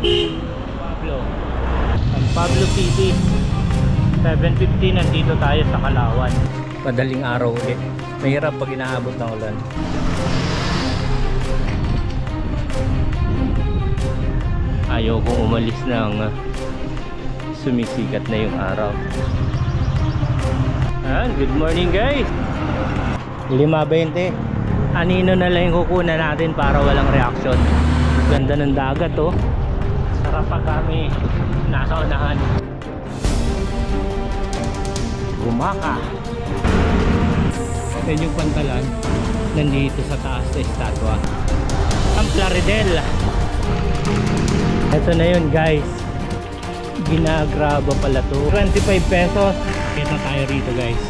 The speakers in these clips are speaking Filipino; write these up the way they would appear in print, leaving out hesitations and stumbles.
Pablo. Ang Pablo City. 7:50 nandito tayo sa Kalawan. Madaling araw ulit. Mahirap pag inaabot ng ulan. Ayaw kong umalis ng sumisikat na yung araw. Good morning guys. 5:20. Anino na lang yung kukunan natin para walang reaction. Ganda ng dagat oh. Sarap pag kami nasa unahan. Gumaka. Yan yung pantalan nandito sa taas na estatwa. Ang Plaridel. Ito na yun guys. Ginagraba pala to. 25 pesos. Kita tayo rito guys.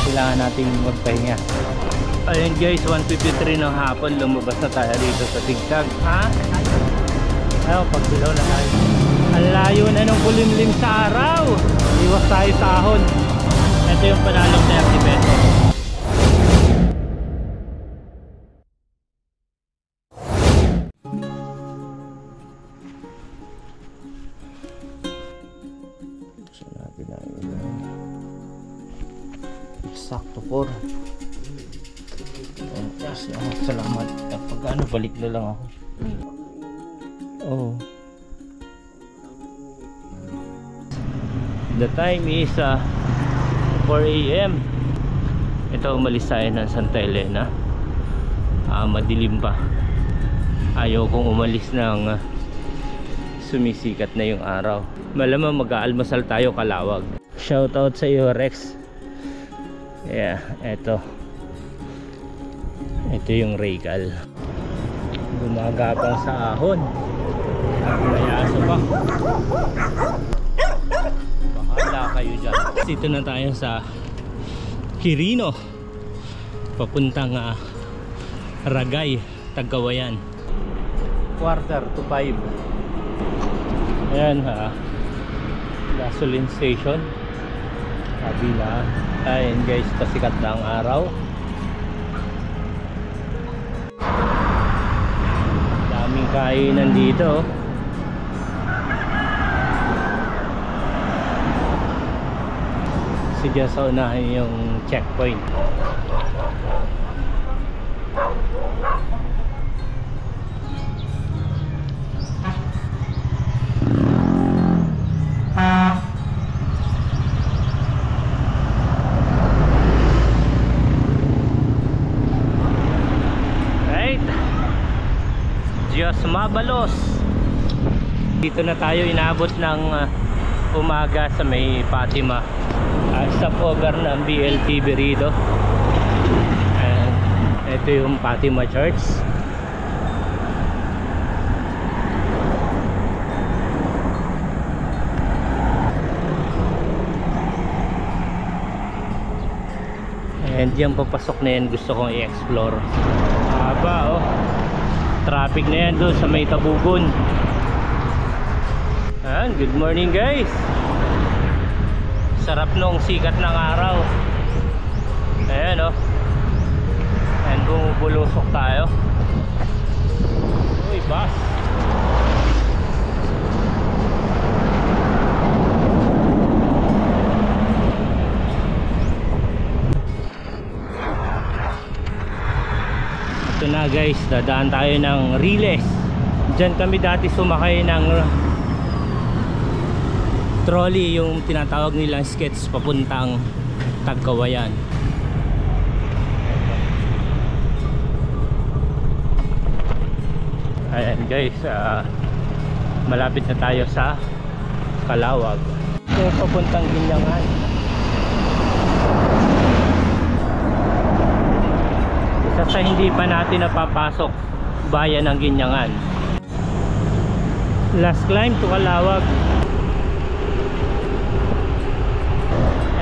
Kailangan natin magpahinga. Ayun guys, 1:53 ng hapon. Lumabas na tayo dito sa Tigtag. Ha? Ayaw, pagbilaw na tayo. Ang layo na ng kulimlim sa araw. Iwas tayo sa ahon. Ito yung panalong 30 pesos. Sakto 4. Salamat. Pag ano, balik na lang ako. Oh. The time is 4 AM. Ito, umalis tayo ng Santa Elena. Madilim pa. Ayaw kong umalis ng sumisikat na yung araw. Malamang mag-aalmasal tayo Kalawag. Shoutout sa iyo Rex. Yeah, ito yung Regal. Gumagapang sa ahon. May aso pa. Bahala kayo dyan. Dito na tayo sa Quirino, papuntang Ragay, Tagawayan. 4:45. Ayan gasoline station. Sabi na, ayun guys, pasikat na ang araw. Daming kainan dito. Sige, sa unahin yung checkpoint. Mabalos. Dito na tayo, inaabot ng umaga sa may Fatima. Stopover ng BLT Berido. And ito yung Fatima Church. And yung papasok na yan gusto kong i-explore. Haba oh. Traffic na yan doon sa may Tabugon. Good morning guys. Sarap nung sikat ng araw. Ayan o. And bumubulusok tayo. Uy, bus. Ito na guys, dadaan tayo ng Riles. Diyan kami dati sumakay ng trolley, yung tinatawag nilang sketch papuntang Tagawayan. Ayan guys, malapit na tayo sa Kalawag. Ito papuntang Ginyangan. Isa sa hindi pa natin napapasok bayan ng Ginyangan. Last climb to Kalawag.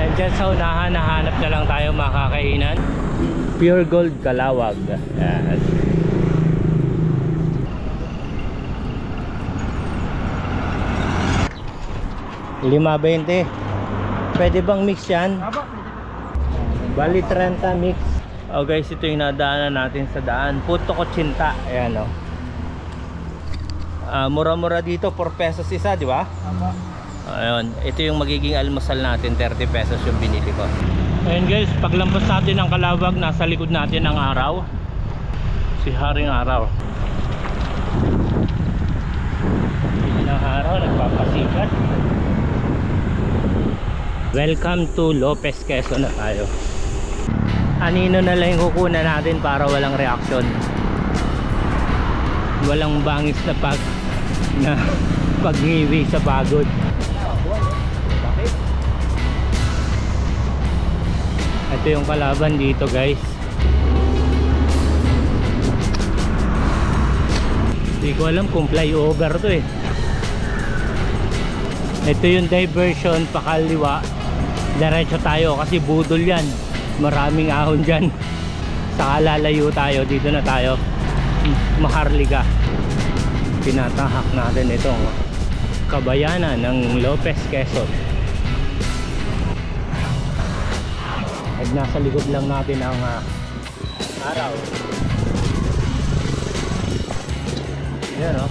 And dyan sa unahan, nahanap na lang tayo makakainan. Pure Gold Kalawag. Ayan. $5.20. Pwede bang mix yan? Bali 30 mix. Oh guys, ito yung nadaanan natin sa daan. Puto Kutsinta. Ayan o. Mura-mura dito, 4 pesos isa, di ba? Ayun, ito yung magiging almusal natin, 30 pesos yung binili ko. Ayun guys, paglampas natin ng Kalawag, nasa likod natin ang araw. Si Haring Araw. Yun ang araw, nagpapasikat. Welcome to Lopez, Quezon na tayo. Anino na lang yung kukunan natin para walang reaksyon. Walang bangis na pagngiwi sa pagod. Ito yung kalaban dito guys. Hindi ko alam kung flyover to eh. Ito yung diversion pakaliwa. Diretso tayo kasi budol yan. Maraming ahon dyan. Saka lalayo tayo. Dito na tayo. Maharlika. Tinatahak natin itong kabayanan ng Lopez, Quezon. At nasa likod lang natin ang araw. Yan o.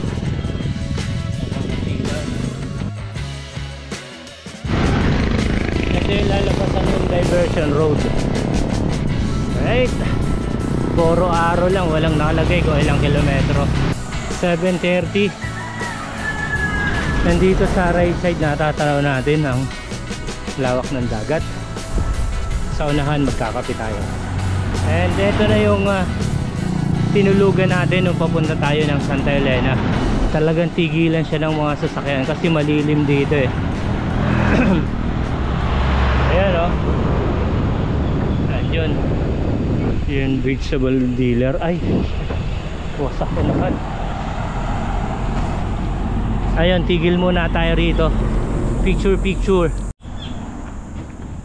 Ito yung lalabasan yung diversion road. Right. Puro araw lang, walang nakalagay kung ilang kilometro. 7:30. Nandito sa right side natatanaw natin ang lawak ng dagat. Sa unahan magkakape tayo. And ito na yung tinulugan natin nung papunta tayo ng Santa Elena. Talagang tigilan siya ng mga sasakyan kasi malilim dito eh. Ayan o. Ayun. Yung vegetable dealer. Ay, wasak ko naman. Ayun, tigil muna tayo rito. Picture.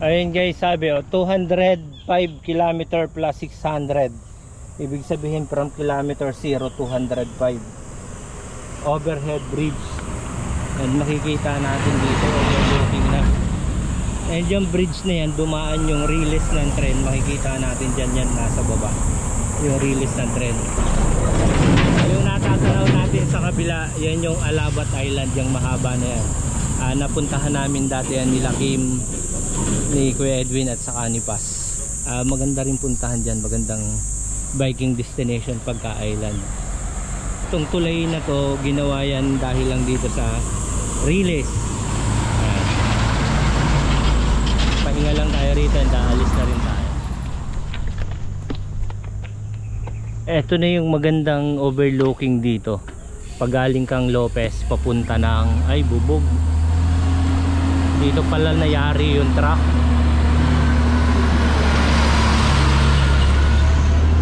Ayun guys, sabi 205 km plus 600. Ibig sabihin from kilometer 0 205. Overhead bridge. And makikita natin dito overlooking na. And yung bridge na yan, dumaan yung release ng tren. Makikita natin dyan yan nasa baba. Yung release ng tren. Yung natatanaw natin sa kabila, yan yung Alabat Island, yung mahaba na yan. Napuntahan namin dati yan nila Kim, ni Kuya Edwin at saka ni Paz. Maganda rin puntahan dyan, magandang biking destination pagka island. Itong tulay na to ginawa yan dahil lang dito sa release. Pahinga lang tayo rito and aalis na rin tayo. Eto na yung magandang overlooking dito. Pagaling kang Lopez papunta ng Bubog. Dito pala nayari yung truck.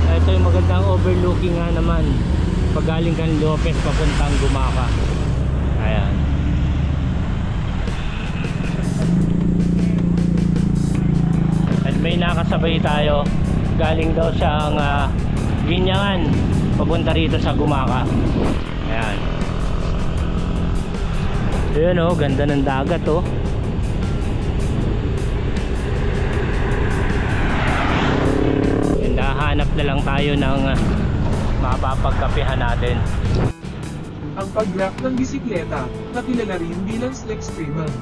Ito yung magandang overlooking nga naman. Pagaling kang Lopez papuntang Gumaca. Ayan. At may nakasabay tayo. Galing daw siyang Binyangan papunta rito sa Gumaca. Ayan. Ayan o, ganda ng dagat o. Hanap na lang tayo ng mapapagkapihan natin. Ang pag-grab ng bisikleta, na kilala rin bilang slipstreaming,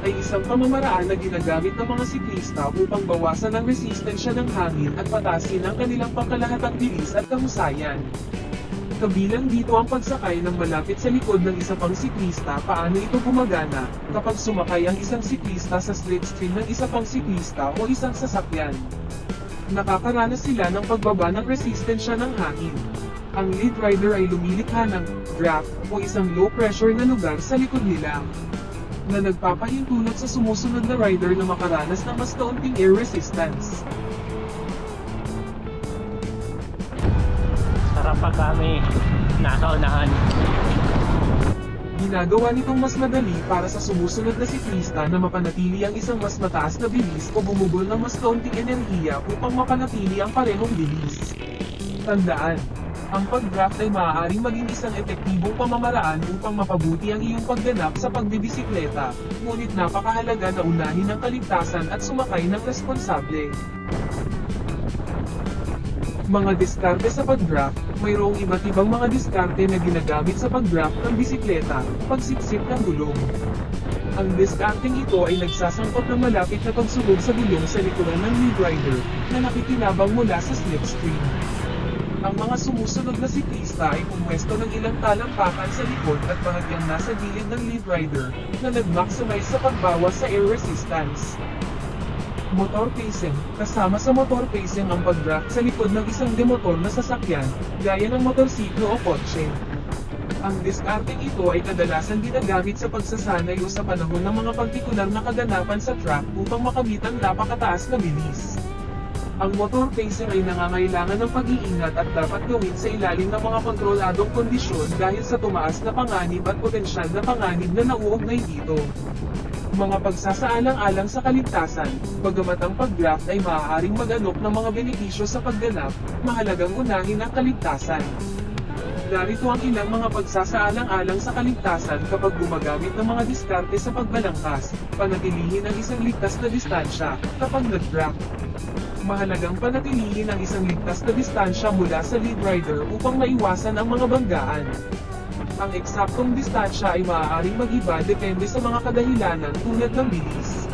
ay isang pamamaraan na ginagamit ng mga siklista upang bawasan ang resistensya ng hangin at patasin ang kanilang pangkalahatang bilis at kahusayan. Kabilang dito ang pagsakay ng malapit sa likod ng isa pang siklista. Paano ito gumagana kapag sumakay ang isang siklista sa slipstream ng isa pang siklista o isang sasakyan? Nakakaranas sila ng pagbaba ng resistensya ng hangin. Ang lead rider ay lumilikha ng draft o isang low pressure na lugar sa likod nila, na nagpapahintulot sa sumusunod na rider na makaranas ng mas kaunting air resistance. Sarap pag kami nasa unahan. Ginagawa nitong mas madali para sa sumusunod na siklista na mapanatili ang isang mas mataas na bilis o bumubol ng mas kaunting enerhiya upang mapanatili ang parehong bilis. Tandaan, ang pag-draft ay maaaring maging isang epektibong pamamaraan upang mapabuti ang iyong pagganap sa pagbibisikleta, ngunit napakahalaga na unahin ang kaligtasan at sumakay ng responsable. Mga diskarte sa pag-draft. Mayroong iba't ibang mga diskarte na ginagamit sa pag-draft ng bisikleta, pagsipsip ng gulong. Ang diskarting ito ay nagsasangkot ng malapit na pagsulog sa gulong sa likuran ng lead rider, na nakikinabang mula sa slipstream. Ang mga sumusunod na siklista ay pumwesto ng ilang talampakan sa likod at bahagyang nasa gilid ng lead rider, na nag-maximize sa pagbawas sa air resistance. Motor pacing. Kasama sa motor pacing ang pag-draft sa likod ng isang demotor na sasakyan, gaya ng motorsiklo o kotse. Ang diskarting ito ay kadalasan ginagamit sa pagsasanay o sa panahon ng mga partikular na kaganapan sa track upang makamit ang napakataas na bilis. Ang motor pacer ay nangangailangan ng pag-iingat at dapat gawin sa ilalim ng mga kontroladong kondisyon dahil sa tumaas na panganib at potensyal na panganib na nauugnay dito. Mga pagsasaalang-alang sa kaligtasan. Bagamat ang pag-draft ay maaaring mag-alok ng mga benepisyo sa pagganap, mahalagang unahin ang kaligtasan. Narito ang ilang mga pagsasaalang-alang sa kaligtasan kapag gumagamit ng mga diskarte sa pagbalangkas. Panatilihin ang isang ligtas na distansya kapag nag-draft. Mahalagang panatilihin ang isang ligtas na distansya mula sa lead rider upang maiwasan ang mga banggaan. Ang eksaktong distansya ay maaaring mag-iba depende sa mga kadahilanan tulad ng bilis,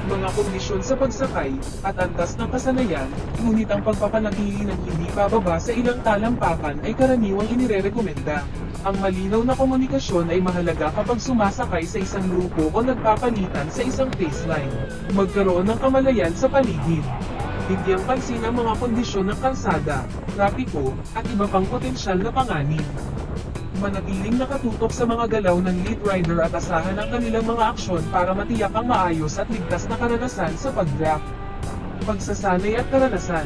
mga kondisyon sa pagsakay, at antas ng kasanayan, ngunit ang pagpapanatili ng hindi pababa sa ilang talampakan ay karaniwang inirerekomenda. Ang malinaw na komunikasyon ay mahalaga kapag sumasakay sa isang grupo o nagpapalitan sa isang baseline. Magkaroon ng kamalayan sa paligid. Bigyang pansin ang mga kondisyon ng kalsada, trapiko, at iba pang potensyal na panganib. Manatiling nakatutok sa mga galaw ng lead rider at asahan ang kanilang mga aksyon para matiyak ang maayos at ligtas na karanasan sa pag-draft. Pagsasanay at karanasan.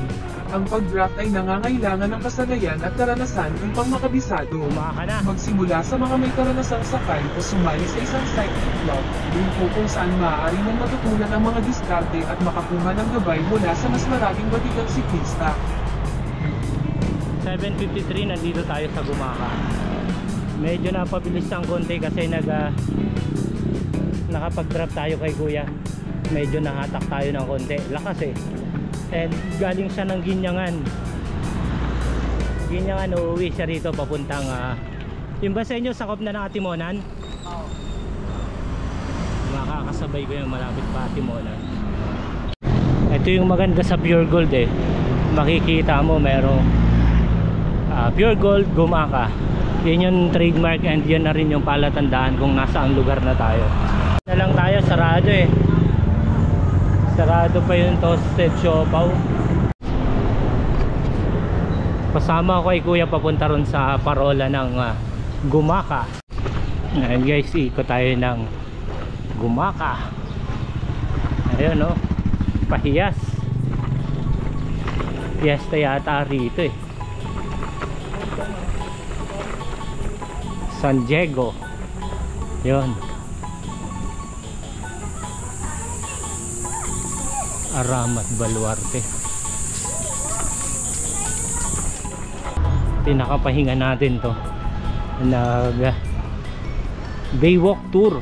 Ang pag-draft ay nangangailangan ng kasanayan at karanasan upang makabisado. Magsimula sa mga may karanasang sakay o sumali sa isang cycling club, dun po kung saan maaari mong matutunan ang mga diskarte at makakuha ng gabay mula sa mas maraming batikang siklista. 7:53 nandito tayo sa Gumaka. Medyo napabilis ang konti kasi nakapag-drop tayo kay kuya. Medyo nahatak tayo ng konti. Lakas eh. And galing siya ng Ginyangan. Uuwi siya rito papuntang yung ba sa inyo sakop na ng Atimonan? Oo. Makakasabay ko yung malapit pa Atimonan. Ito yung maganda sa Pure Gold eh. Makikita mo merong Pure Gold Gumaka. Yan yung trademark and yan na rin yung palatandaan kung nasaan lugar na tayo. Na lang tayo, sarado eh. Sarado pa yung Toasted Siopaw. Pasama ko kay kuya papunta ron sa parola ng Gumaka. Ayan guys, ikot tayo ng Gumaka. Ayun oh, pahiyas. Fiesta yata rito eh. San Diego. Yun. Aramat Baluarte. Pinakapahinga natin to. Nag Baywalk Tour.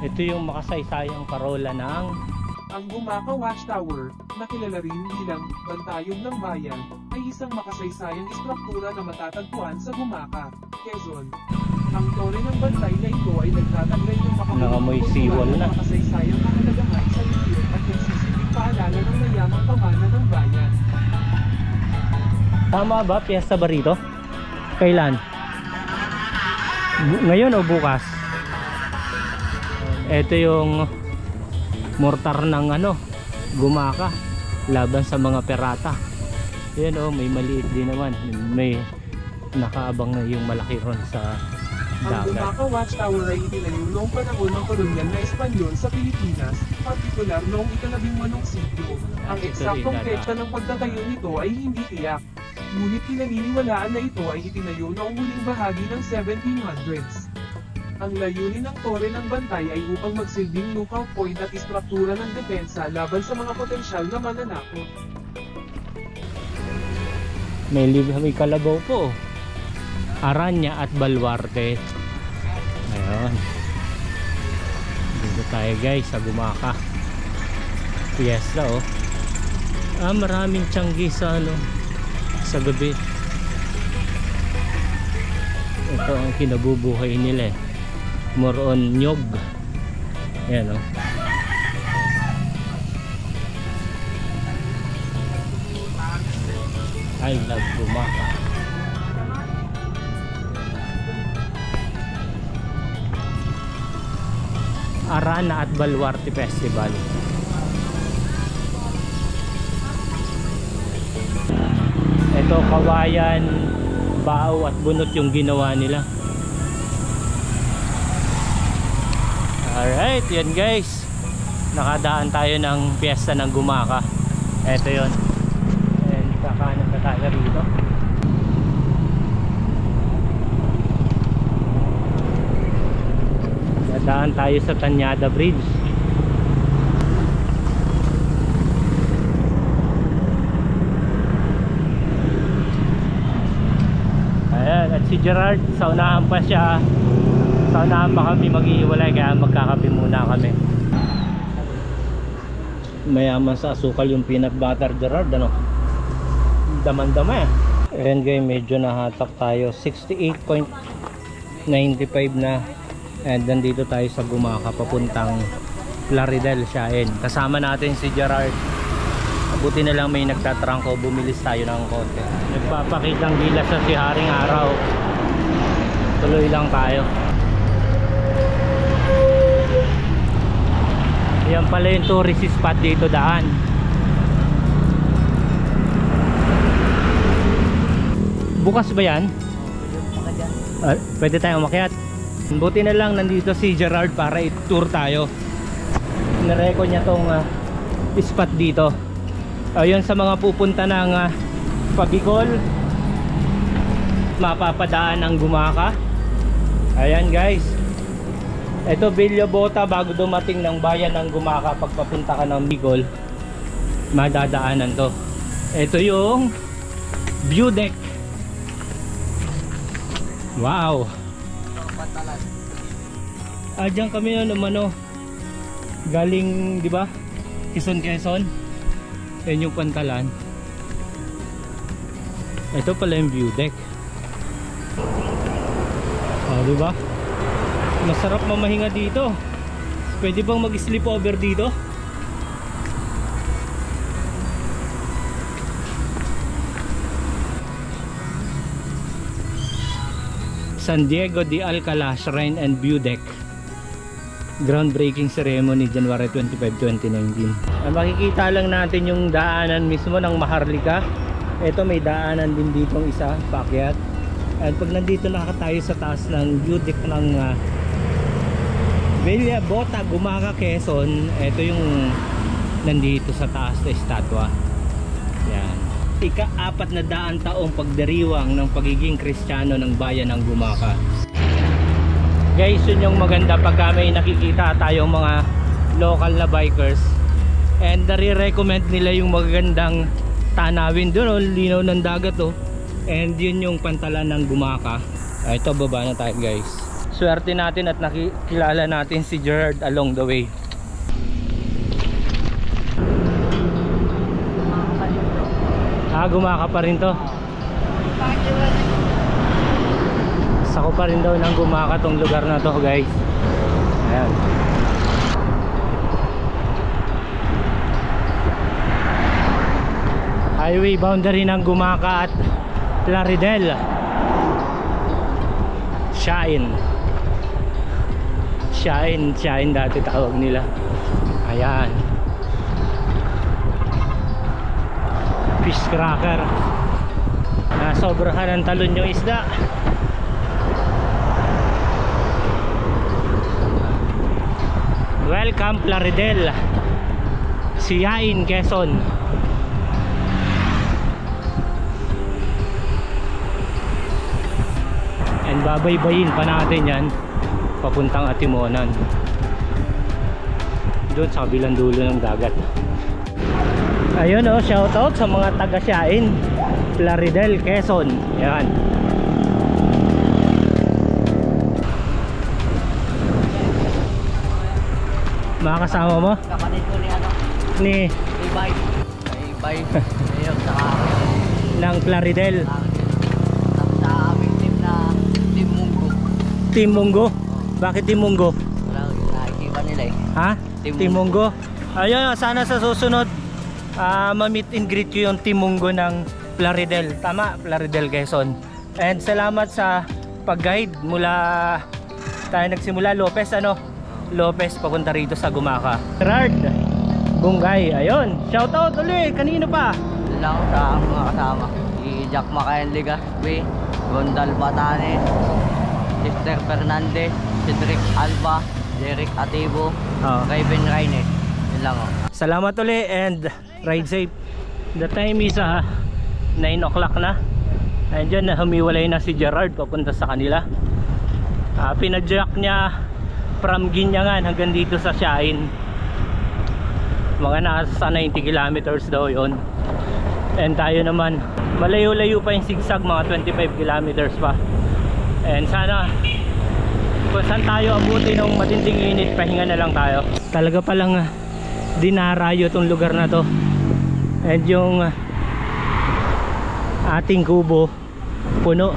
Ito yung makasaysayang parola ng ang Gumaka Watchtower, na kilala rin bilang Bantayog ng Bayan, ay isang makasaysayang istruktura na matatagpuan sa Gumaka, Quezon. Ang tore ng bantay na ito ay nagtataglay ng nakamoy siwal na makasaysayang kahalagahan sa liyon at nagsisilbing paalala ng mayamang pamana ng bayan. Tama ba? Piyesta ba rito? Kailan? Ngayon o bukas? Ito yung mortar ng Gumaka laban sa mga pirata. Yan oh, may maliit din naman. May nakaabang na yung malaki ron sa dagat. Ang Gumaka Watchtower ay itinayo noong panahon ng kolonyal na Espanyol sa Pilipinas, partikular noong ika-18 siglo. Ang eksaktong petsa ng pagtatayo nito ay hindi tiyak. Ngunit pinaniniwalaan na ito ay itinayo noong huling bahagi ng 1700s. Ang layunin ng tore ng bantay ay upang magsilbing lookout point at istruktura ng depensa laban sa mga potensyal na mananakot. May kalabaw po. Aranya at Baluarte. Ayun. Dito tayo guys sa Gumaka. Fiesta oh. Maraming tiyanggi sa ano, sa gabi. Ito ang kinabubuhay nila eh. More on nyog. Ayan o. I love Gumaka. Arana at Baluarte Festival. Ito kawayan, bao at bunot yung ginawa nila. Alright, yan guys. Nakadaan tayo ng piyesta ng Gumaka. Ito yun. And kakanan na tayo rito. Dadaan tayo sa Tanyada Bridge. Ayan, at si Gerard, sa unahan pa siya. Sa unahan pa kami maghihiwalay, kaya magkakape muna kami. Mayaman sa asukal yung peanut butter, Gerard, ano? Daman-dama eh. Ayan guys, medyo nahatak tayo. 68.95 na. And nandito tayo sa Gumaka, papuntang Plaridel, Siain. Kasama natin si Gerard. Buti na lang may nagtatrangko, bumilis tayo ng konti. Nagpapakitang gilas sa si Haring Araw. Tuloy lang tayo. Yan pala yung tourist spot dito daan. Bukas ba yan? Pwede tayong umakyat. Buti na lang nandito si Gerard para i-tour tayo. Nareko niya tong spot dito. Ayun, sa mga pupunta ng Pabicol, mapapadaan ang Gumaka. Ayan guys. Ito Villa Bota, bago dumating ng bayan ng Gumaka. Pagpapunta ka ng Bicol, madadaanan to. Ito yung view deck. Wow. Diyan kami ano, galing, di ba? Quezon. Yan yung Pantalan. Ito pala yung view deck. Di ba? Masarap mamahinga dito. Pwede bang mag-sleep over dito? San Diego de Alcala Shrine and View Deck. Groundbreaking ceremony January 25, 2019. Makikita lang natin yung daanan mismo ng Maharlika. Ito may daanan din ditong isa, paakyat. At pag nandito na tayo sa taas ng view deck ng Villa Bota, Gumaka, Quezon, ito yung nandito sa taas na estatwa. Yan. Ika-400 taong pagdiriwang ng pagiging Kristiyano ng bayan ng Gumaka. Guys, yun yung maganda pagka may nakikita tayong mga local na bikers, and nare-recommend nila yung magagandang tanawin doon, linaw ng dagat and yun yung Pantalan ng Gumaka. Ito, baba na tayo guys. Swerte natin at nakikilala natin si Gerard along the way. Gumaka pa rin to. Sako pa rin daw ng Gumaka tong lugar na to guys. Ayan. Highway boundary ng Gumaka at Plaridel, Siain dati tawag nila. Ayan, fish cracker. Nasobrahan ng talon yung isda. Welcome Plaridel, Siain, Quezon. And babaybayin pa natin yan papuntang Atimonan, doon sa kabilang dulo ng dagat. Ayun shoutout sa mga taga Siain, Plaridel, Quezon. Yan. Mga kasama mo? Kapatid ko ni Ni Ibay. Bay, Mayor, saka ng Plaridel. tapos sa aming team na Team Munggo. Team Munggo? Bakit Team Munggo? Wala, nakikita nila eh. Ha? Team Team Munggo. Ayun, sana sa susunod ma-meet and greet ko yung Team Munggo ng Plaridel. Tama, Plaridel Quezon. And salamat sa pag-guide mula tayo nagsimula Lopez, ano? Lopez papunta rito sa Gumaka. Gerard Bungay, ayun. Shoutout ulit, kanino pa? Lang sa mga kasama. Si Jack Macayan Ligaspi, Gondal Batanes, Sister Fernandez, Cedric Alba, Derek Atibo, Raven Raines. Yun lang oh. Salamat ulit and ride safe. The time is 9 o'clock na. Andiyan na humiwalay na si Gerard papunta sa kanila. Pinadyak niya from Ginyangan hanggang dito sa Siain. Mga nasa 90 kilometers daw yon. And tayo naman malayo-layo pa yung sigsag, mga 25 kilometers pa. And sana kung saan tayo abuti ng matinding init, pahinga na lang tayo. Talaga palang dinarayo tong lugar na to. And yung ating kubo puno.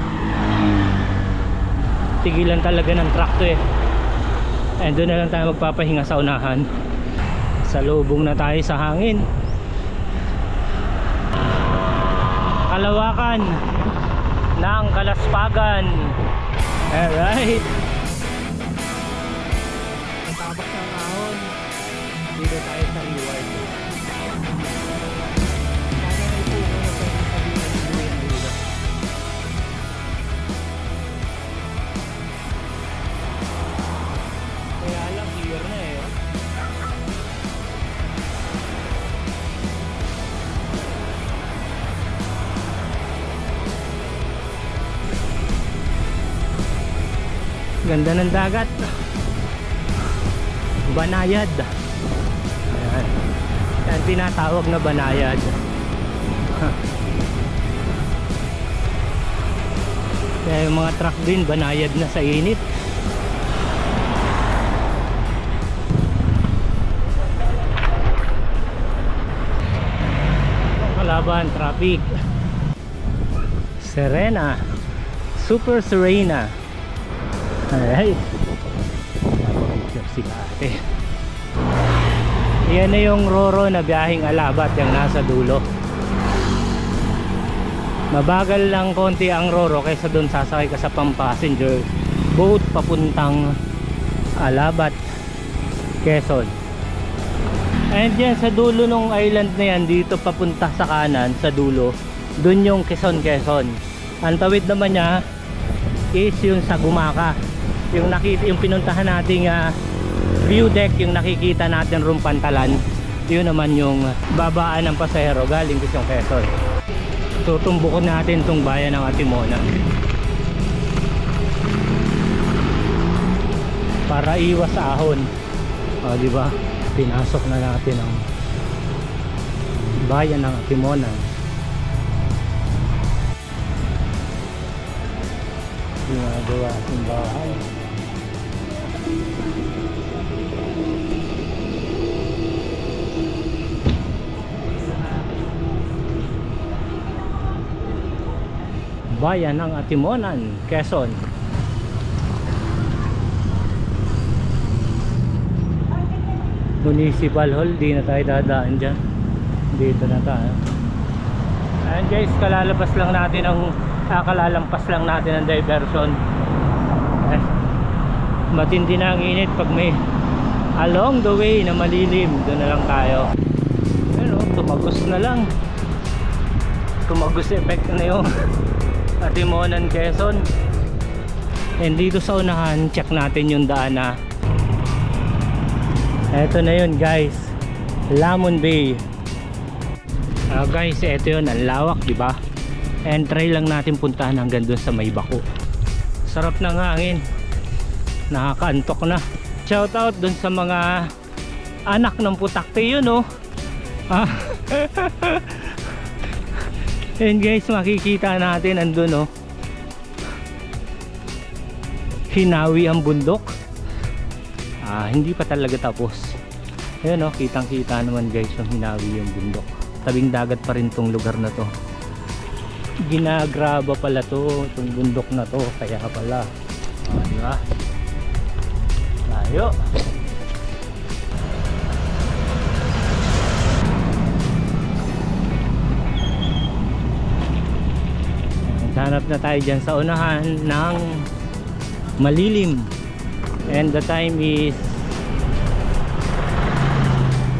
Tigilan talaga ng truck to eh. And doon na lang tayo magpapahinga sa unahan. Salubong na tayo sa hangin. Kalawakan ng Kalaspagan. Alright. Tabak ng ahon. Dito tayo sa reward. Kaya lang clear na eh. Ganda ng dagat. Banayad. Ayan. Yan tinatawag na Banayad. Kaya yung mga truck din banayad na sa init. Kalaban, traffic. Serena. Super Serena. Alright. Picture sila ate. Yan na yung Roro na biyaheng Alabat, yung nasa dulo. Mabagal lang konti ang Roro kaysa doon sasakay ka sa pang-passenger boat papuntang Alabat, Quezon. And yan sa dulo ng island na yan, dito papunta sa kanan sa dulo, doon yung Quezon. Ang tawid naman niya is yung sa Gumaka. Yung pinuntahan nating view deck, yung nakikita natin roong Pantalan, yun naman yung babaan ng pasahero galing Quezon. Tutumbukon natin tong bayan ng Atimonan para iwas ahon. Di ba? Pinasok na natin ang bayan ng Atimonan. Ginagawa ating bahay. Bayan ng Atimonan, Quezon. Municipal Hall, di na tayo dadaan dyan. Dito na tayo. Ayan guys, kalalabas lang natin ang kalalampas lang natin ang diversion. Matindi na ang init pag may along the way na malilim. Doon na lang tayo. Pero tumagos na lang. Tumagos effect na yung Atimonan, Quezon. And dito sa unahan, check natin yung daan na eto na yun guys, Lamon Bay. Guys, eto yun, ang lawak, diba? And try lang natin puntahan hanggang dun sa may bako. Sarap ng hangin, nakakaantok na. Shout out dun sa mga anak ng putakte yun, oh. And guys, makikita natin andun, oh, Hinawi ang bundok. Hindi pa talaga tapos. Ayan, oh, kitang kita naman guys yung Hinawi yung bundok. tabing dagat pa rin tong lugar na to. Ginagraba pala to, itong bundok na to, kaya pala. Diba? Tayo. Hanap na tayo dyan sa unahan ng malilim, and the time is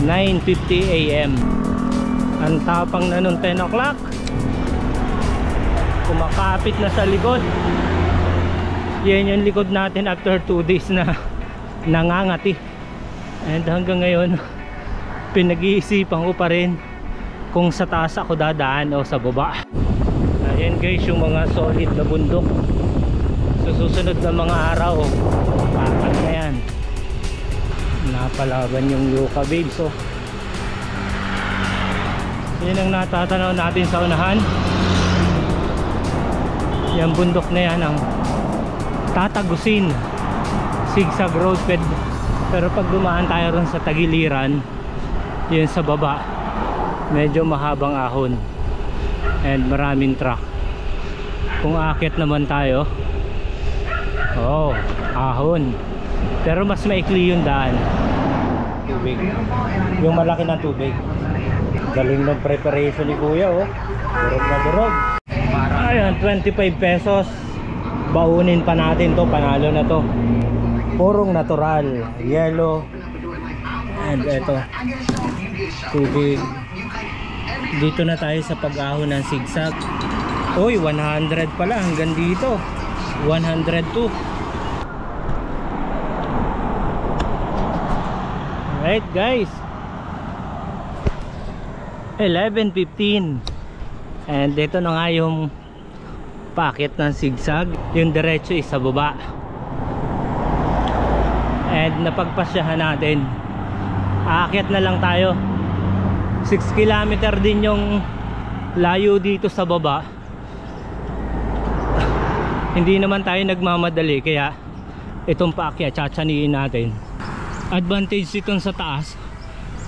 9:50 AM. Ang tapang na nung 10 o'clock, kumakapit na sa likod. Yan yung likod natin after 2 days na nangangati, and hanggang ngayon pinag-iisipan ko pa rin kung sa taas ako dadaan o sa baba. Ayan guys, yung mga solid na bundok. Sa susunod na mga araw, pakat na yan. Napalaban yung Yucca Babes. So yan ang natatanaw natin sa unahan. Yung bundok na yan ang tatagusin, zigzag road bed. Pero pag dumaan tayo ron sa tagiliran, yun sa baba, medyo mahabang ahon and maraming truck. Kung aakyat naman tayo, oh, ahon, pero mas maikli yung daan. Tubig, yung malaki ng tubig. Galing ng preparation ni kuya, oh. Durog na durog. Ayan, 25 pesos. Baunin pa natin to, panalo na to. Purong natural, yellow, and eto, tubig. Dito na tayo sa pag-ahon ng zigzag. Uy, 100 pala hanggang dito. 102. Alright guys, 11:15, and dito na nga yung packet ng zigzag. Yung diretso is sa baba, and napagpasyahan natin. Aakyat na lang tayo. 6 kilometer din yung layo dito sa baba. Hindi naman tayo nagmamadali, kaya itong paakyat tsatsaniin natin. Advantage itong sa taas,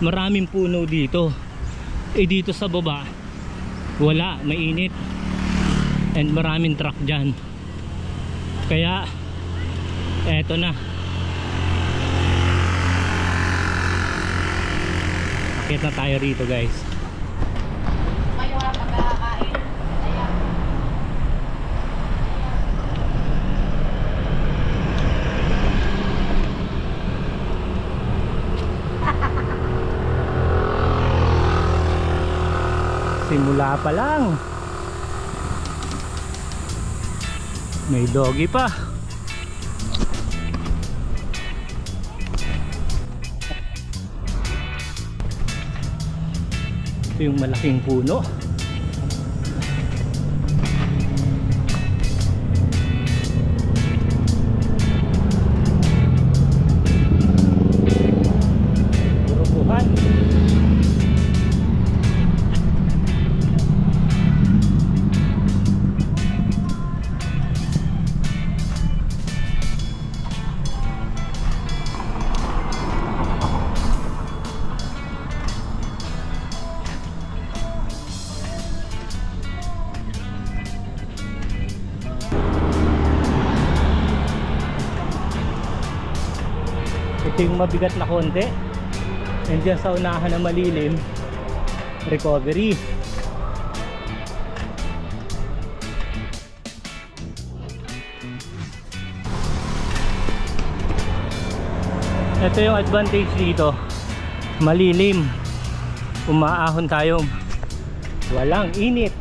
maraming puno dito. Dito sa baba wala, mainit, and maraming truck dyan. Kaya eto na, akyat na tayo rito guys. Simula pa lang, may doggy pa. Ito yung malaking puno. Burukuhan. Ito yung mabigat na konti, and dyan sa unahan na malilim, recovery. Ito yung advantage dito, malilim, umaahon tayo, walang init.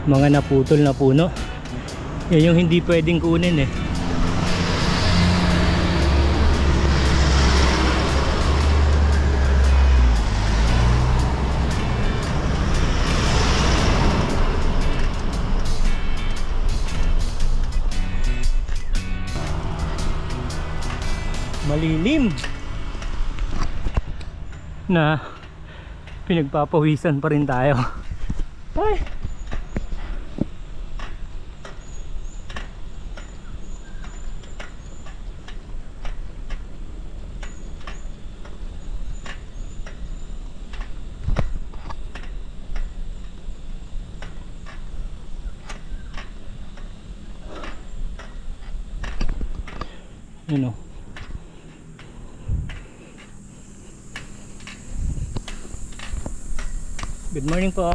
Mga naputol na puno, yan yung hindi pwedeng kunin eh. Malilim na pinagpapawisan pa rin tayo. Ay, Yun o. Good morning po.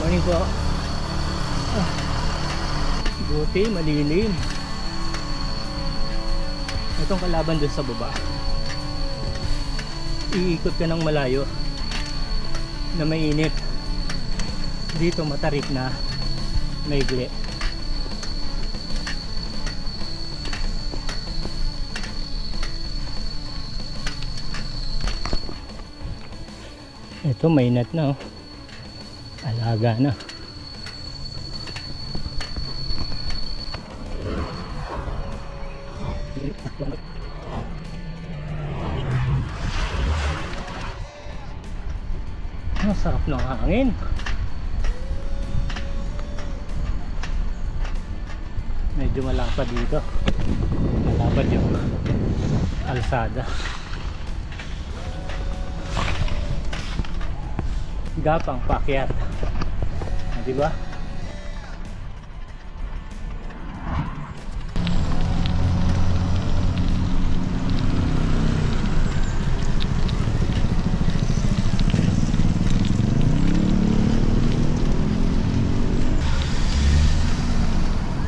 Morning po. Buti, malilim. Itong kalaban dun sa baba. Iikot ka ng malayo na mainit. Dito matarik na maigli. Ito mainit na oh. Alaga na. Masarap ng hangin. Medyo malapad dito. Malapad yung alsada. Gapang pakyat. Diba?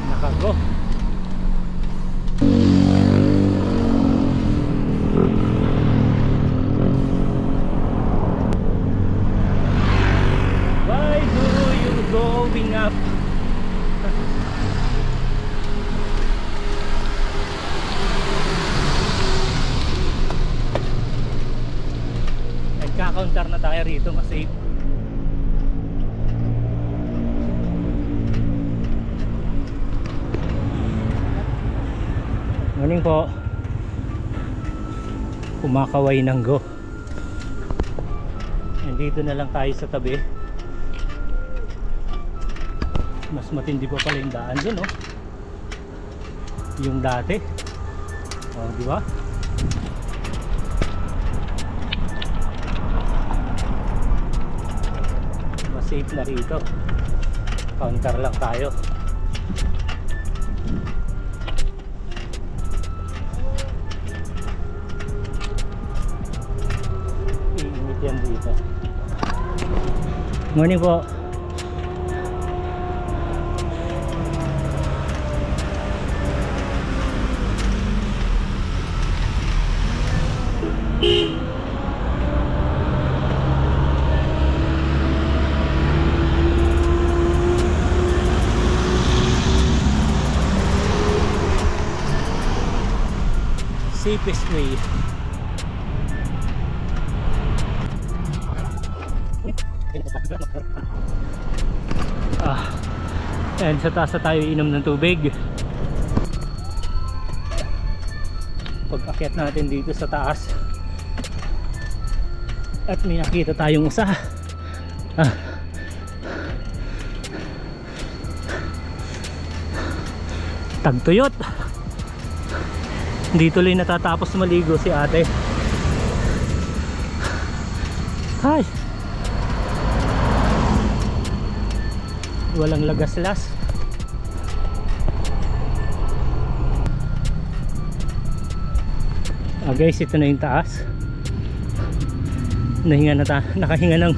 Nakago. Why do you going up? Nagka-counter na tayo rito, mas safe. Morning po. Kumakaway ng go. Nandito na lang tayo sa tabi. Mas matindi pa pala yung daan dun oh. Yung dati. Oh, di ba? Mas safe na rito. Counter lang tayo. Iinit yan dito. Morning po. Safest way. And sa taas na tayo inom ng tubig. Pag akyat natin dito sa taas at may nakita tayong isa, tagtuyot. Hindi tuloy natatapos maligo si ate. Hi. Walang lagaslas. Guys, ito na yung taas. Nakahinga ng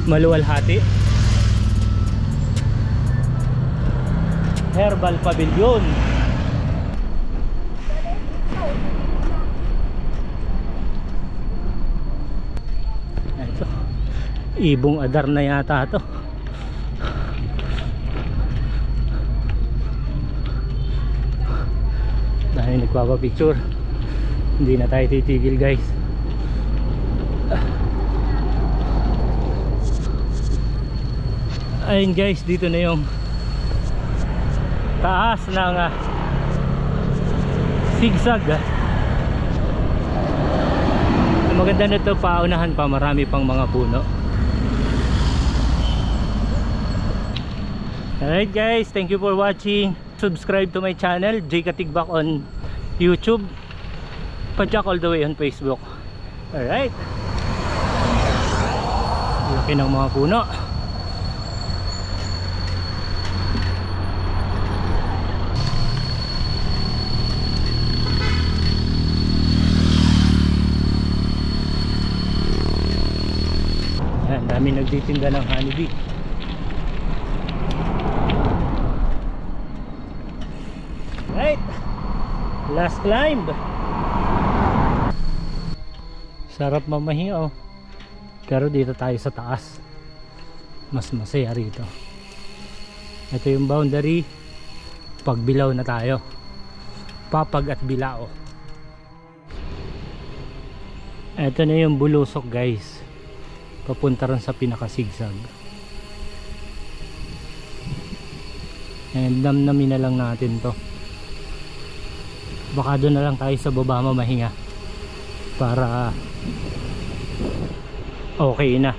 maluwalhati. Herbal Pavilion. Ito, Ibong Adar na yata ito. Dahil nagpapapicture, hindi na tayo titigil guys. Ayun guys, dito na yung taas ng zigzag Ang maganda nito, paunahan pa, marami pang mga puno. Alright guys, thank you for watching. Subscribe to my channel, J Katigbak on YouTube, Padjak all the way on Facebook. Alright, laki ng mga puno. Yan, dami nagtitinda ng honeybee. Right, last climb. Sarap mamahinga pero dito tayo sa taas, mas masaya rito. Ito yung boundary, pagbilaw na tayo, Papag at Bilao. Ito na yung bulusok guys, papunta rin sa pinakasigsag. And namnamin na lang natin to. Baka doon na lang tayo sa baba mamahinga para okay na.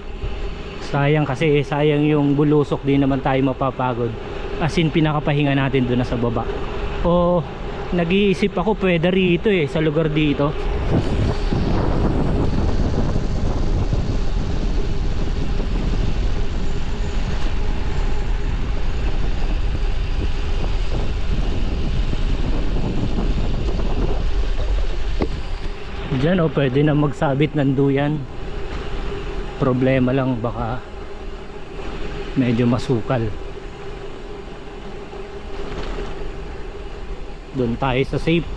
Sayang kasi, sayang yung bulusok, di naman tayo mapapagod. As in, pinakapahinga natin doon na sa baba. O nag-iisip ako pwede rito sa lugar dito. Diyan pwede na magsabit ng duyan. Problema lang baka medyo masukal. Doon tayo sa safe.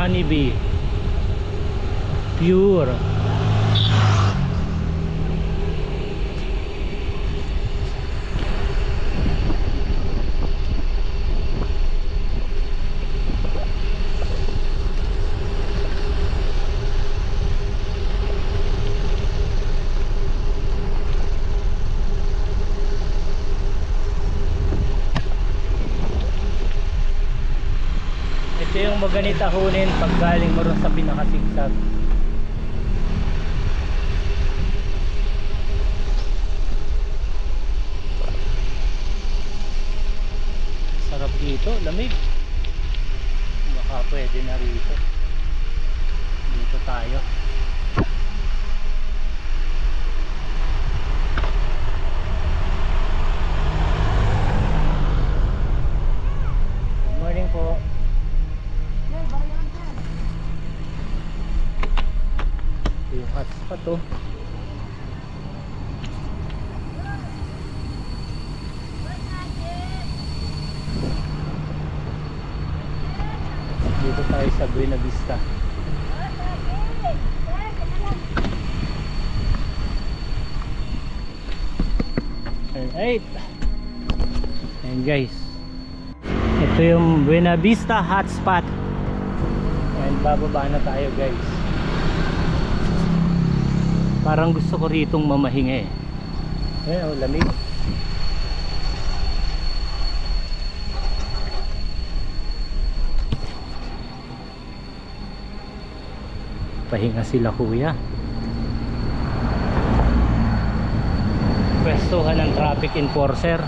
Honeybee pure. Ito yung maganita hunin pag galing mo rin sa pinakasigsag. Sarap dito, lamig. Baka pwede na rito. Dito tayo. Good morning po. Yung hotspot dito tayo sa Buena Vista. Alright, and guys, ito yung Buena Vista hotspot, and bababa na tayo guys. Parang gusto ko ritong mamahinga lamig. Pahinga sila kuya. Pwestuhan ng traffic enforcer.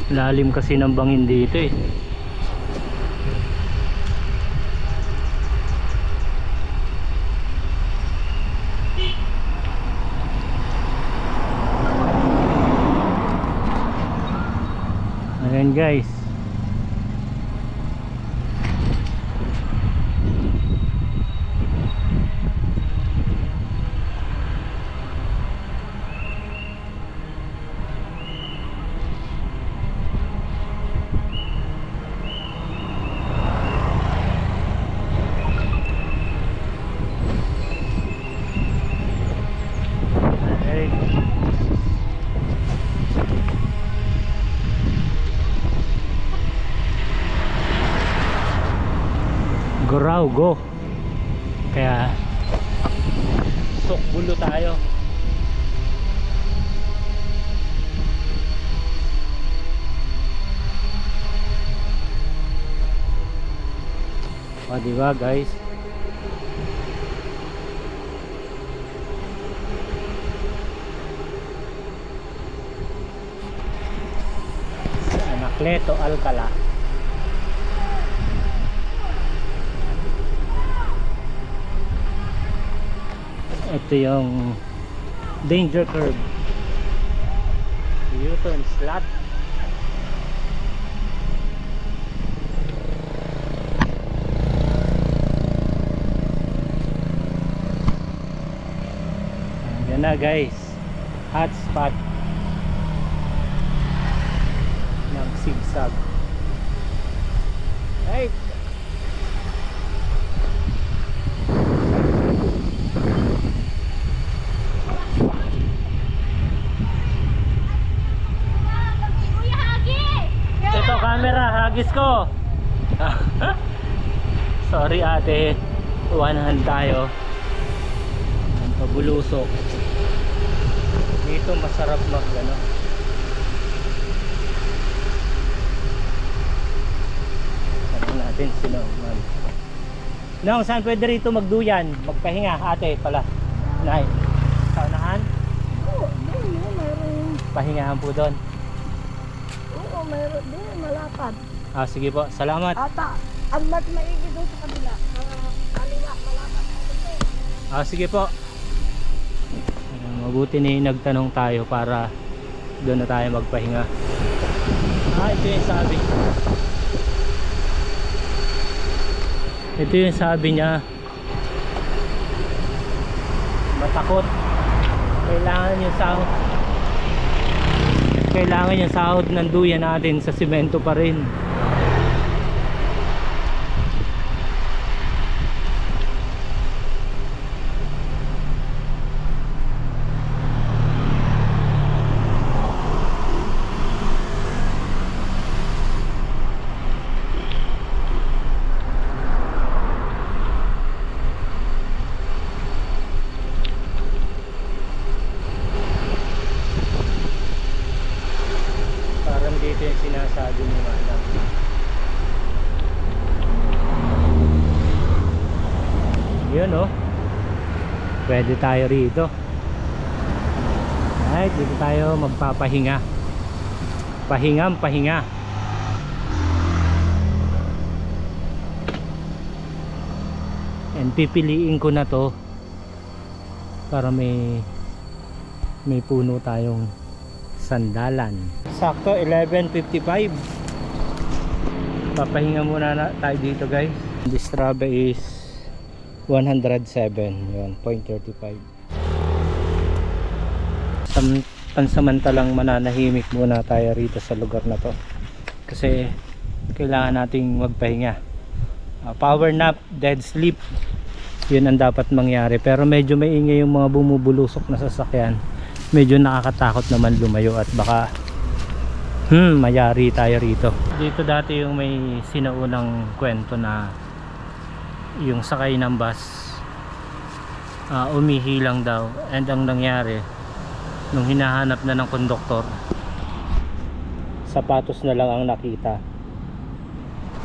Lalim kasi ng bangin dito Ayan guys, now go. Kaya sukbulo tayo. O diba guys, Anacleto, Alcala. Ito yung danger curve, U-turn slot. Yan na guys, hot spot ng zigzag. Hey! Ito camera, hagis ko. Sorry ate, uwanahan tayo. Ang pabulusok. Dito masarap mag ano. Tanong natin sino mag. Nang saan pwede rito magduyan, magpahinga ate pala. Nay. Sa unahan? Oo, doon mayroon. Pahingahan po doon. Oo, mayroon din, malapad. Sige po, salamat. Ata, ang mas maigi doon sa kabila. Kaliwa, malapad na doon. Sige po. Mabuti na nagtanong tayo para doon na tayo magpahinga. Ito yung sabi. Ito yung sabi niya. Matakot. Kailangan yung sahod ng duyan natin sa simento pa rin. Dito yung sinasabi ni Manang. Yun oh, pwede tayo rito. Ay, dito tayo magpapahinga. Pahinga. And pipiliin ko na to para may puno tayong sandalan. Sakto 11:55. Papahinga muna tayo dito guys. This Strava is 107, yun, 0.35. Pansamantalang mananahimik muna tayo rito sa lugar na to kasi kailangan nating magpahinga. Power nap, dead sleep, yun ang dapat mangyari. Pero medyo maingay yung mga bumubulusok na sasakyan. Medyo nakakatakot naman lumayo at baka mayari tayo rito. Dito dati yung may sinaunang kwento na yung sakay ng bus umihilang daw, and ang nangyari nung hinahanap na ng konduktor, sapatos na lang ang nakita.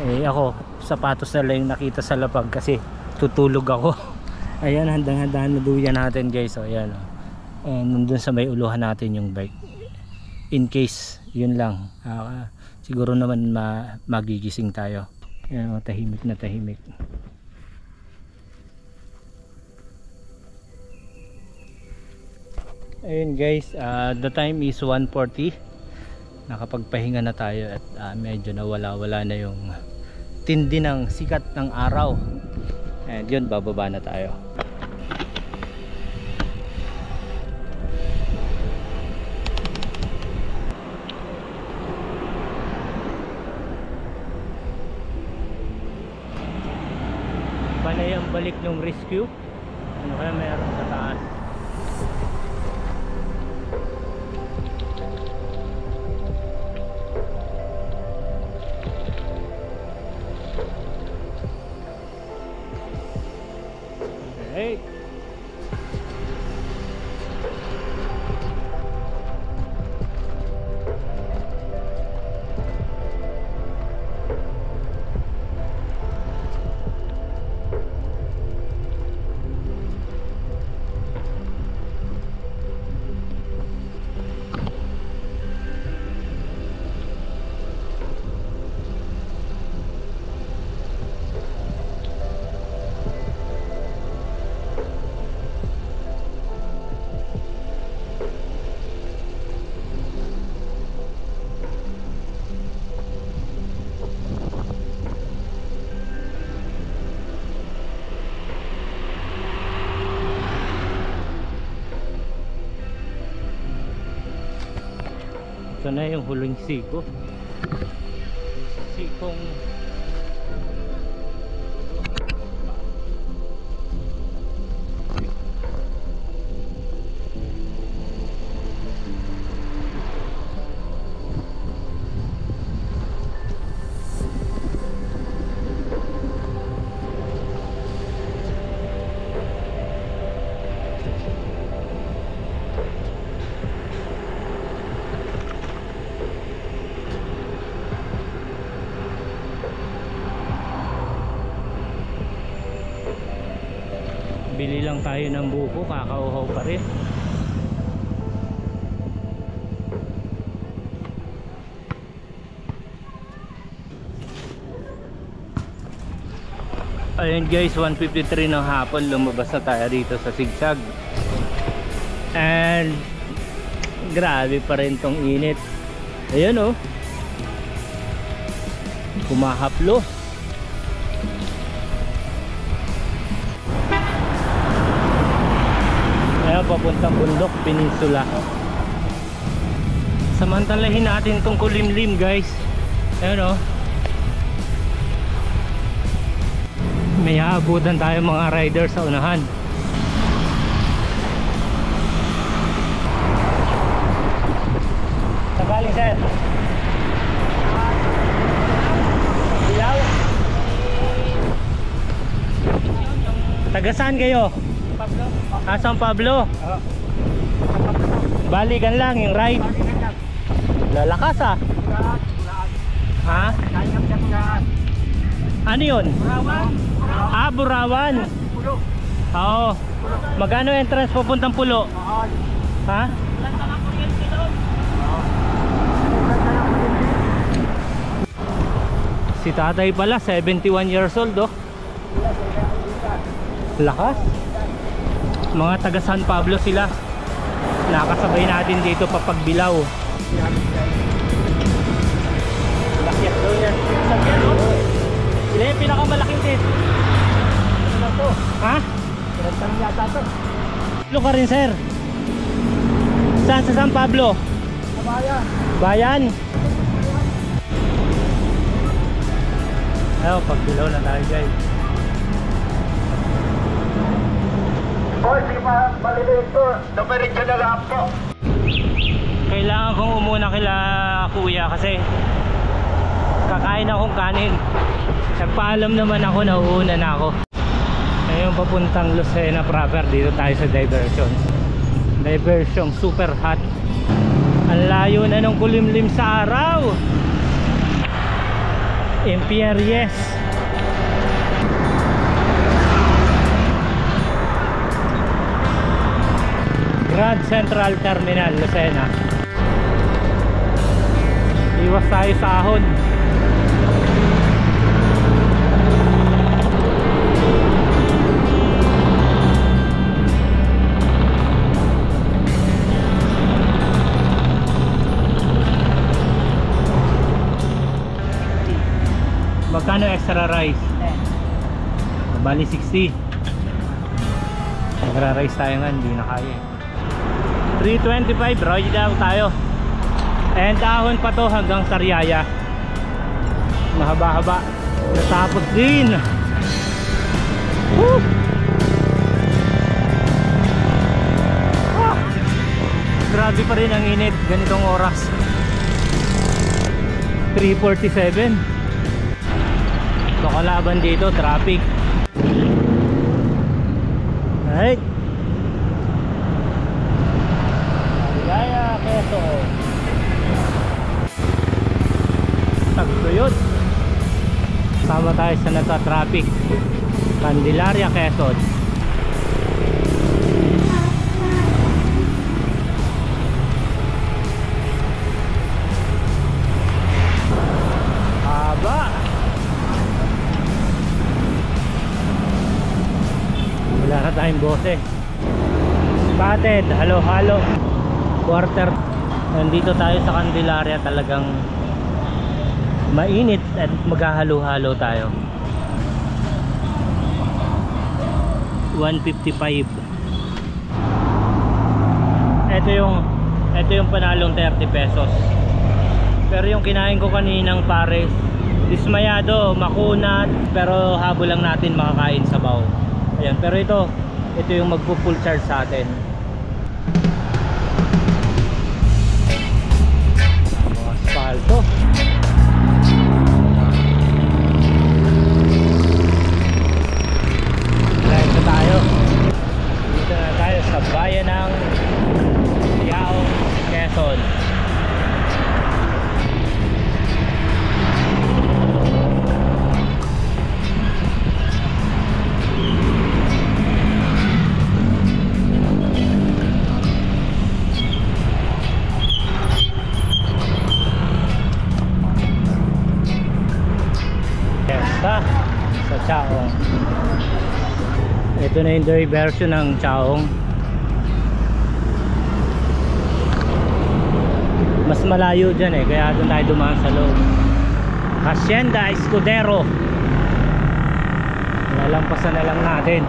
Ako, sapatos na lang yung nakita sa lapag kasi tutulog ako. Ayan, handang-handa na duyan natin guys. So ayan, and nandun sa may uluhan natin yung bike, in case, yun lang. Siguro naman magigising tayo. Ayan, tahimik na tahimik. Ayun guys, the time is 1:40. Nakapagpahinga na tayo at medyo nawala na yung tindi ng sikat ng araw. And yun, bababa na tayo. Panay ang balik ng rescue. Ano kaya meron sa taas? Ito na yung huling siko. Sikong bili lang tayo ng buko, kakauhaw pa rin. Ayun guys, 1:53 ng hapon, lumabas na tayo dito sa Sigsag. And grabe pa rin tong init. Ayun oh, kumahaplo. Ayan, papuntang bundok, Peninsula. Samantalahin natin itong kulimlim guys. Ayan o, may aabutan tayo mga rider sa unahan. Sagaling sir? Ilaw? Taga saan kayo? San Pablo? Balikan lang yung ride. Lalakas ah. Ha? Ano yun? Ah, Burawan. Oo. Magkano entrance papuntang Pulo? Ha? Si tatay pala 71 years old oh. Lakas. Mga taga San Pablo sila. Nakasabay natin dito papagbilaw. Lakyat daw yan. Sila yung pinakamalaking tit. Ano to? Ha? Pinagtanong yata to. Ano ka rin sir? Saan sa San Pablo? Sa bayan. Bayan? Ayaw, pagbilaw na tayo guys. Boy, di ba maliliit to? Dumiretso na lang po. Kailangan kong umuna kila kuya kasi kakain akong kanin. Nagpaalam naman ako na uuna na ako. Ngayon papuntang Lucena proper. Dito tayo sa diversion. Diversion super hot. Ang layo na ng kulimlim sa araw. Imperies. Grand Central Terminal, Lucena. Iwas tayo sa ahon. Magkano extra rice? Bali 60. Extra rice tayo nga, hindi na kaya. 325, roy daw tayo. And ahon pa to hanggang Sariaya. Mahaba-haba. Natapos din. Woo! Ah! Grabe pa rin ang init ganitong oras. 3:47. So kalaban dito, traffic. Right. Quezon. Tagtuyot. Sama tayo sa nata-traffic. Candelaria, Quezon. Haba. Wala na tayong bose. Spotted. Halo-halo. Quarter. Nandito tayo sa Candelaria, talagang mainit at maghahalo-halo tayo. 155. Ito yung panalong 30 pesos. Pero yung kinain ko kaninang pares, dismayado, makunat, pero habol lang natin makakain sabaw. Ayan, pero ito yung magpo-full charge sa atin. Mga asfalto. Dito tayo sa bayan ng Yao, Quezon. Sa Chaong. Ito na yung diversion ng Chaong. Mas malayo dyan kaya doon tayo dumaan sa loob. Hacienda Escudero. Lalampasan na lang natin.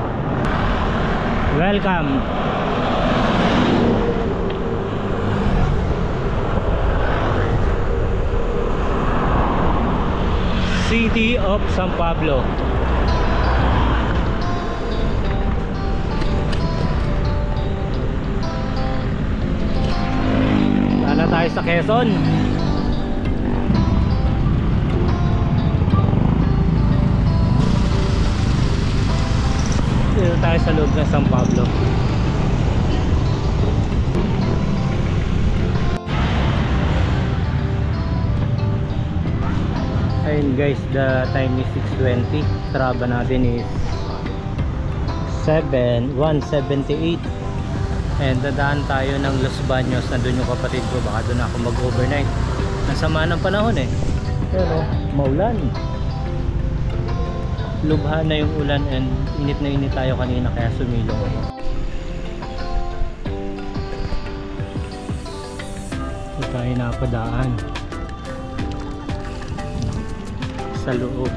Welcome. City of San Pablo. Wala tayo sa Quezon. Dito tayo sa loob ng San Pablo. Ayun guys, the time is 6:20. Traba natin is 1:78. And dadaan tayo ng Los Baños. Nandun yung kapatid ko, baka doon ako mag-overnight. Nasama ng panahon pero maulan. Lubha na yung ulan and init na init tayo kanina kaya sumilong ako. Ito tayo napadaan sa loob.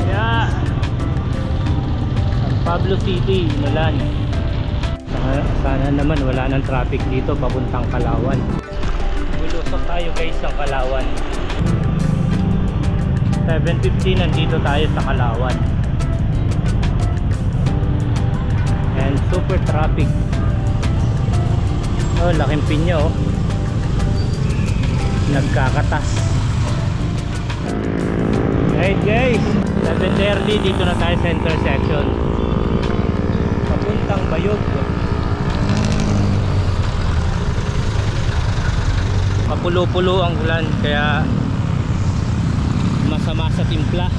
Yeah. San Pablo City, Nolan. Sana naman wala nang traffic dito papuntang Kalawan. Bulusok tayo guys ng Kalawan. 7:50 nandito tayo sa Kalawan. And super traffic. Oh, laking pinya nagkakatas. Right guys, 7:30 dito na tayo sa intersection papuntang Bayog. Mapulo-pulo ang ulan kaya masama sa timpla.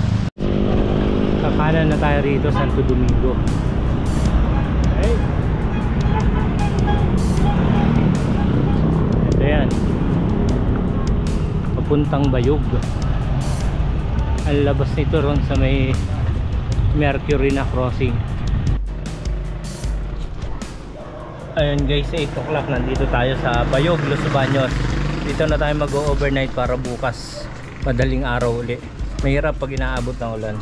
Kakanan na tayo rito, Santo Domingo. Okay. Ayan, papuntang Bayog. Ang labas nito ron sa may Mercury na crossing. Ayun guys, 8 o'clock nandito tayo sa Bayog, Los Baños. Dito na tayo mag-overnight para bukas madaling araw uli. Mahirap pag inaabot ng ulan.